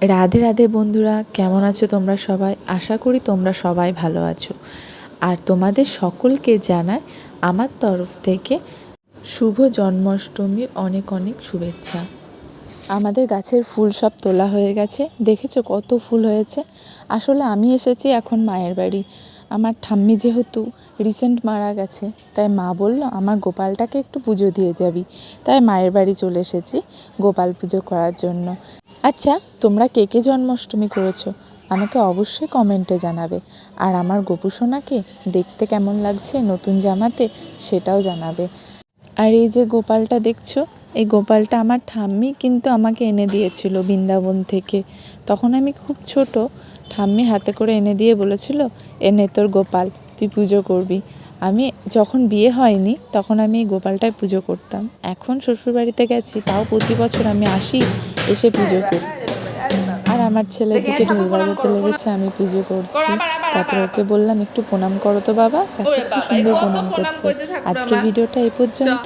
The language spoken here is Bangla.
রাধে রাধে বন্ধুরা, কেমন আছো তোমরা সবাই? আশা করি তোমরা সবাই ভালো আছো। আর তোমাদের সকলকে জানাই আমার তরফ থেকে শুভ জন্মাষ্টমীর অনেক অনেক শুভেচ্ছা। আমাদের গাছের ফুল সব তোলা হয়ে গেছে, দেখেছো কত ফুল হয়েছে। আসলে আমি এসেছি এখন মায়ের বাড়ি। আমার ঠাম্মি যেহেতু রিসেন্ট মারা গেছে, তাই মা বলল আমার গোপালটাকে একটু পুজো দিয়ে যাবি। তাই মায়ের বাড়ি চলে এসেছি গোপাল পুজো করার জন্য। আচ্ছা, তোমরা কে কে জন্মাষ্টমী করেছো আমাকে অবশ্যই কমেন্টে জানাবে। আর আমার গোপু সোনাকে দেখতে কেমন লাগছে নতুন জামাতে, সেটাও জানাবে। আর এই যে গোপালটা দেখছো, এই গোপালটা আমার ঠাম্মি কিন্তু আমাকে এনে দিয়েছিল বৃন্দাবন থেকে। তখন আমি খুব ছোট, ঠাম্মি হাতে করে এনে দিয়ে বলেছিল, এনে তোর গোপাল, তুই পুজো করবি। আমি যখন বিয়ে হয়নি তখন আমি এই গোপালটায় পুজো করতাম। এখন শ্বশুরবাড়িতে গেছি, তাও প্রতি বছর আমি আসি, এসে পুজো করি। আর আমার ছেলে দিকে ঢোল বাজাতে লেগেছে, আমি পুজো করছি। তারপর ওকে বললাম একটু প্রণাম করো তো বাবা, দেখো খুব সুন্দর প্রণাম করছে। আজকের ভিডিওটা এই পর্যন্ত।